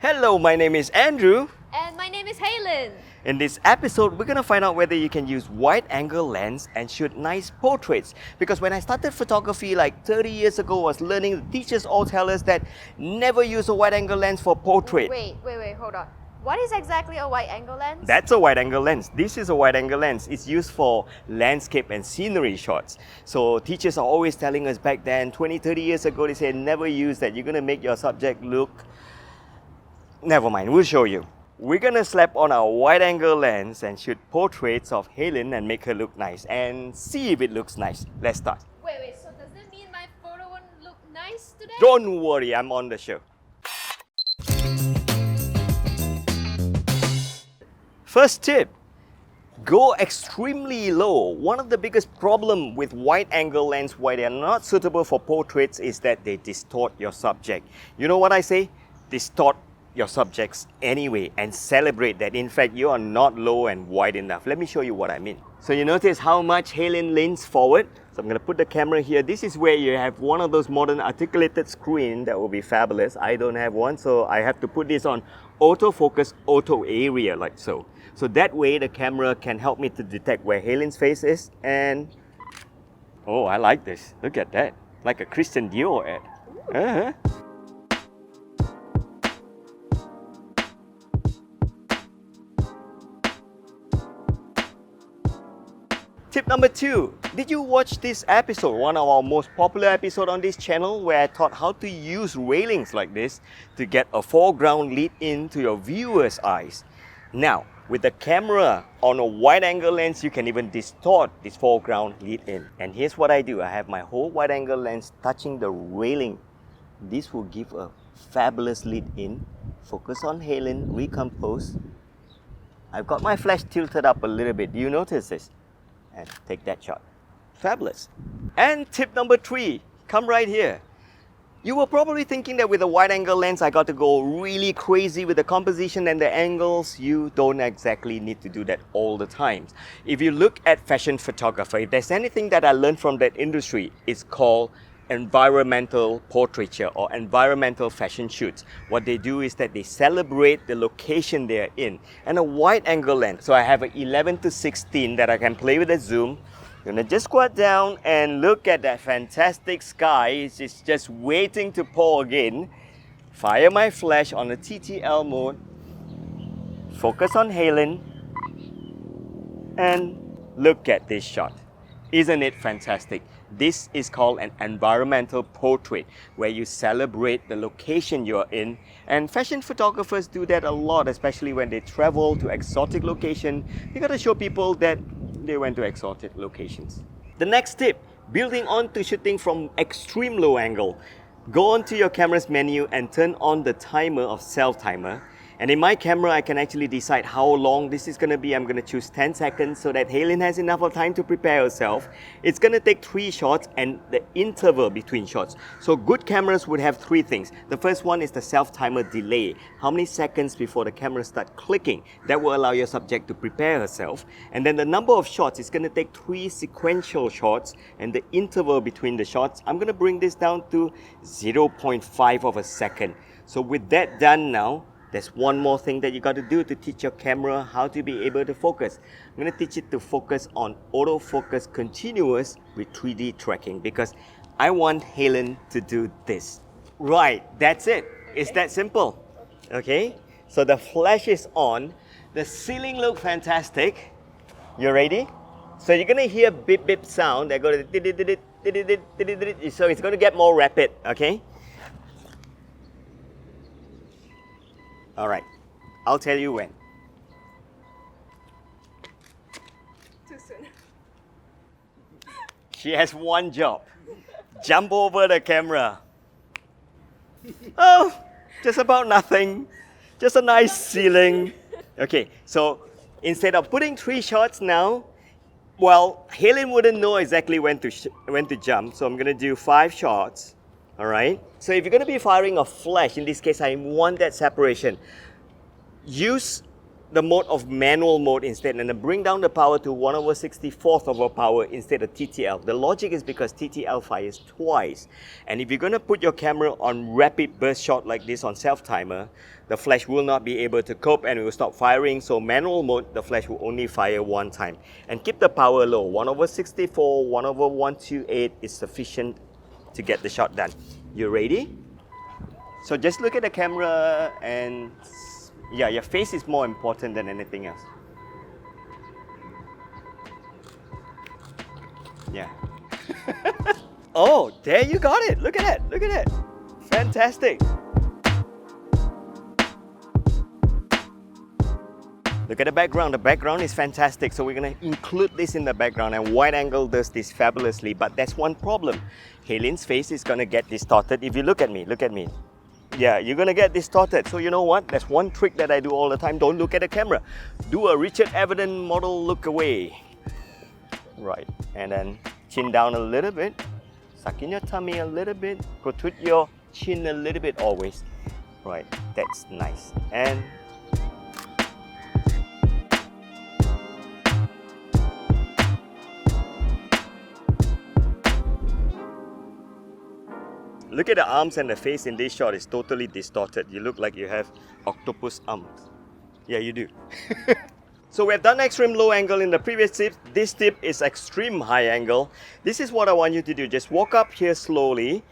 Hello, my name is Andrew. And my name is Helen. In this episode, we're going to find out whether you can use wide-angle lens and shoot nice portraits. Because when I started photography like 30 years ago, I was learning, the teachers all tell us that never use a wide-angle lens for portrait. Wait, hold on. What is exactly a wide-angle lens? That's a wide-angle lens. This is a wide-angle lens. It's used for landscape and scenery shots. So teachers are always telling us back then, 20, 30 years ago, they said never use that. You're going to make your subject look... Never mind, we'll show you. We're going to slap on our wide-angle lens and shoot portraits of Helen and make her look nice and see if it looks nice. Let's start. Wait, so does that mean my photo won't look nice today? Don't worry, I'm on the show. First tip, go extremely low. One of the biggest problems with wide-angle lens, why they are not suitable for portraits, is that they distort your subject. You know what I say? Distort your subjects anyway and celebrate that in fact you are not low and wide enough. Let me show you what I mean. So you notice how much Helen leans forward. So I'm going to put the camera here. This is where you have one of those modern articulated screen that will be fabulous. I don't have one, so I have to put this on autofocus, auto area like so. So that way the camera can help me to detect where Helen's face is. And oh, I like this. Look at that. Like a Christian Dior ad. Tip number 2, did you watch this episode, one of our most popular episodes on this channel, where I taught how to use railings like this to get a foreground lead into your viewer's eyes? Now, with the camera on a wide-angle lens, you can even distort this foreground lead in. And here's what I do, I have my whole wide-angle lens touching the railing. This will give a fabulous lead in. Focus on Helen, recompose. I've got my flash tilted up a little bit, do you notice this? And take that shot. Fabulous. And tip number 3, come right here. You were probably thinking that with a wide-angle lens, I got to go really crazy with the composition and the angles. You don't exactly need to do that all the time. If you look at fashion photography, if there's anything that I learned from that industry, it's called environmental portraiture or environmental fashion shoots. What they do is that they celebrate the location they're in. And a wide-angle lens, so I have an 11:16 that I can play with the zoom. I'm gonna just squat down and look at that fantastic sky. It's just waiting to pour again. Fire my flash on the TTL mode. Focus on Helen. And look at this shot. Isn't it fantastic? This is called an environmental portrait, where you celebrate the location you're in. And fashion photographers do that a lot, especially when they travel to exotic locations. You gotta show people that they went to exotic locations. The next tip, building on to shooting from extreme low angle. Go onto your camera's menu and turn on the timer of self-timer. And in my camera, I can actually decide how long this is going to be. I'm going to choose 10 seconds so that Helen has enough of time to prepare herself. It's going to take 3 shots and the interval between shots. So good cameras would have 3 things. The first one is the self-timer delay. How many seconds before the camera starts clicking? That will allow your subject to prepare herself. And then the number of shots is going to take 3 sequential shots, and the interval between the shots, I'm going to bring this down to 0.5 of a second. So with that done now, there's one more thing that you got to do to teach your camera how to be able to focus. I'm going to teach it to focus on autofocus continuous with 3D tracking, because I want Helen to do this. Right, that's it. It's that simple. Okay? So the flash is on. The ceiling looks fantastic. You ready? So you're going to hear beep beep sound. They're going to so it's going to get more rapid. Okay? All right, I'll tell you when. Too soon. She has one job. Jump over the camera. Oh, just about nothing. Just a nice ceiling. Okay, so instead of putting 3 shots now, well, Helen wouldn't know exactly when to jump, so I'm gonna do 5 shots. All right. So if you're going to be firing a flash, in this case, I want that separation. Use the mode of manual mode instead and then bring down the power to 1/64th of a power instead of TTL. The logic is because TTL fires twice. And if you're going to put your camera on rapid burst shot like this on self-timer, the flash will not be able to cope and it will stop firing. So manual mode, the flash will only fire one time. And keep the power low. 1/64, 1/128 is sufficient to get the shot done. You ready? So just look at the camera and yeah, your face is more important than anything else. Yeah. Oh, there you got it. Look at that. Look at that. Fantastic. Look at the background. The background is fantastic. So we're going to include this in the background, and wide angle does this fabulously. But that's one problem. Heilin's face is going to get distorted. If you look at me, look at me. Yeah, you're going to get distorted. So you know what? That's one trick that I do all the time. Don't look at the camera. Do a Richard Avedon model look away. Right. And then chin down a little bit. Suck in your tummy a little bit. Protrude your chin a little bit always. Right. That's nice. And look at the arms and the face in this shot. It's totally distorted. You look like you have octopus arms. Yeah, you do. So we've done extreme low angle in the previous tip. This tip is extreme high angle. This is what I want you to do. Just walk up here slowly.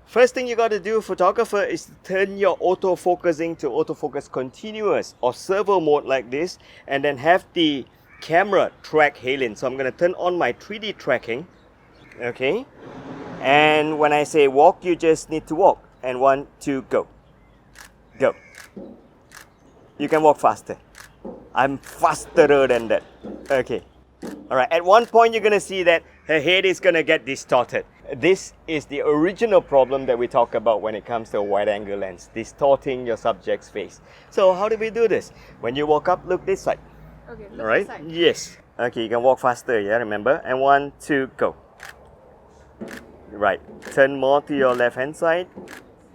First thing you got to do, photographer, is to turn your autofocusing to autofocus continuous or servo mode like this, and then have the camera track Heilin. So I'm going to turn on my 3D tracking. Okay. And when I say walk, you just need to walk. And 1, 2, go. Go. You can walk faster. I'm faster than that. Okay. Alright, at one point you're going to see that her head is going to get distorted. This is the original problem that we talk about when it comes to a wide angle lens. Distorting your subject's face. So how do we do this? When you walk up, look this side. Okay, look Alright? this side. Yes. Okay, you can walk faster, yeah, remember? And 1, 2, go. Right, turn more to your left hand side.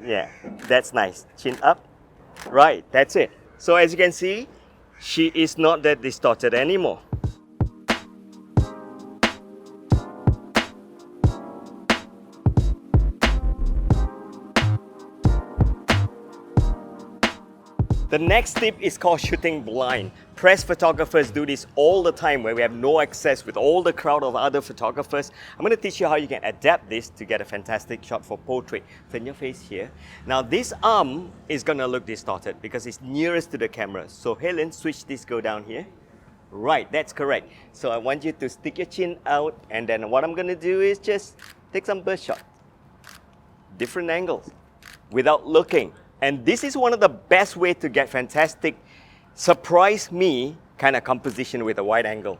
Yeah, that's nice. Chin up. Right, that's it. So as you can see, she is not that distorted anymore. The next tip is called shooting blind. Press photographers do this all the time where we have no access with all the crowd of other photographers. I'm going to teach you how you can adapt this to get a fantastic shot for portrait. Turn your face here. Now this arm is going to look distorted because it's nearest to the camera. So Heilin, switch this, go down here. Right, that's correct. So I want you to stick your chin out, and then what I'm going to do is just take some burst shot. Different angles without looking. And this is one of the best ways to get fantastic, surprise me kind of composition with a wide angle.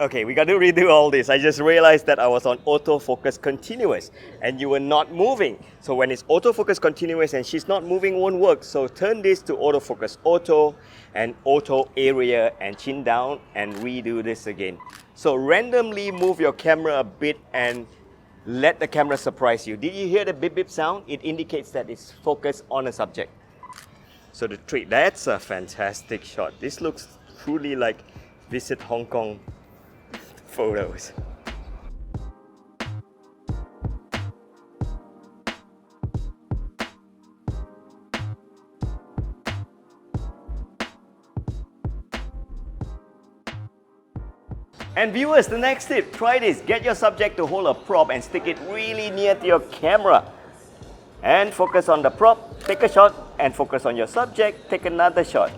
Okay, we got to redo all this. I just realized that I was on autofocus continuous and you were not moving. So when it's autofocus continuous and she's not moving, won't work. So turn this to autofocus auto and auto area and chin down and redo this again. So randomly move your camera a bit and let the camera surprise you. Did you hear the beep beep sound? It indicates that it's focused on a subject. So the trick, that's a fantastic shot. This looks truly like Visit Hong Kong photos. And viewers, the next tip, try this. Get your subject to hold a prop and stick it really near to your camera. And focus on the prop, take a shot, and focus on your subject, take another shot.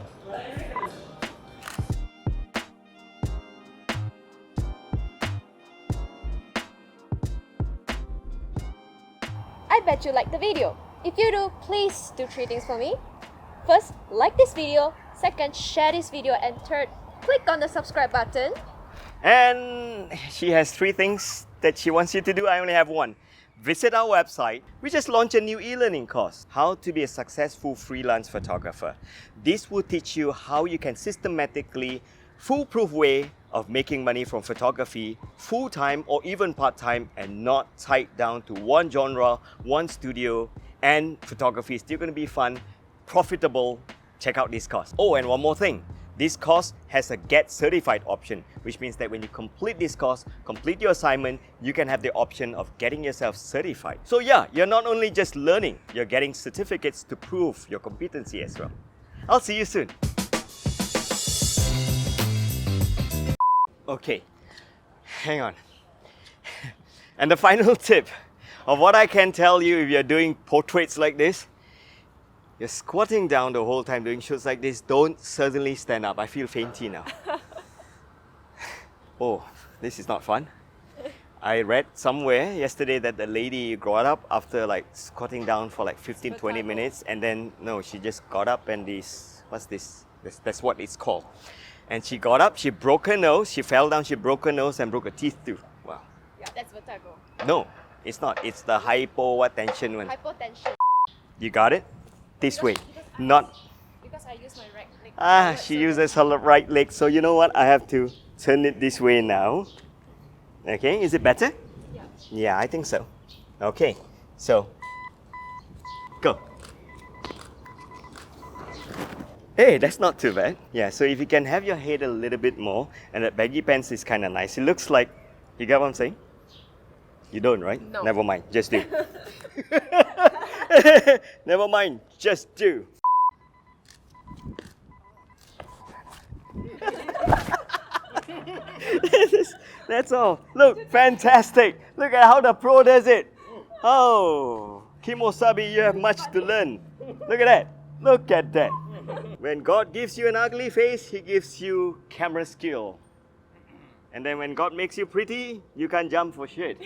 I bet you like the video. If you do, please do 3 things for me. First, like this video. Second, share this video. And third, click on the subscribe button. And she has 3 things that she wants you to do. I only have 1. Visit our website. We just launched a new e-learning course, How to be a Successful Freelance Photographer. This will teach you how you can systematically, foolproof way of making money from photography full-time or even part-time and not tied down to one genre, one studio, and photography is still going to be fun, profitable. Check out this course. Oh, and one more thing. This course has a Get Certified option, which means that when you complete this course, complete your assignment, you can have the option of getting yourself certified. So yeah, you're not only just learning, you're getting certificates to prove your competency as well. I'll see you soon. Okay, hang on. And the final tip of what I can tell you if you're doing portraits like this, you're squatting down the whole time doing shoots like this, don't suddenly stand up. I feel fainty now. Oh, this is not fun. I read somewhere yesterday that the lady got up after like squatting down for like 15-20 minutes, and then no, she just got up and what's this? That's what it's called. And she got up, she broke her nose, she fell down, she broke her nose and broke her teeth too. Wow. Yeah, that's vertigo. No, it's not. It's the hypotension one. Hypotension. You got it? This way, not. Because I use my right leg. She uses her right leg. So you know what? I have to turn it this way now. Okay, is it better? Yeah. Yeah, I think so. Okay, so go. Hey, that's not too bad. Yeah, so if you can have your head a little bit more, and that baggy pants is kind of nice. It looks like, you get what I'm saying? You don't, right? No. Never mind, just do. Never mind, just do. That's all. Look, fantastic. Look at how the pro does it. Oh, Kimosabi, you have much to learn. Look at that. Look at that. When God gives you an ugly face, He gives you camera skill. And then when God makes you pretty, you can't jump for shit.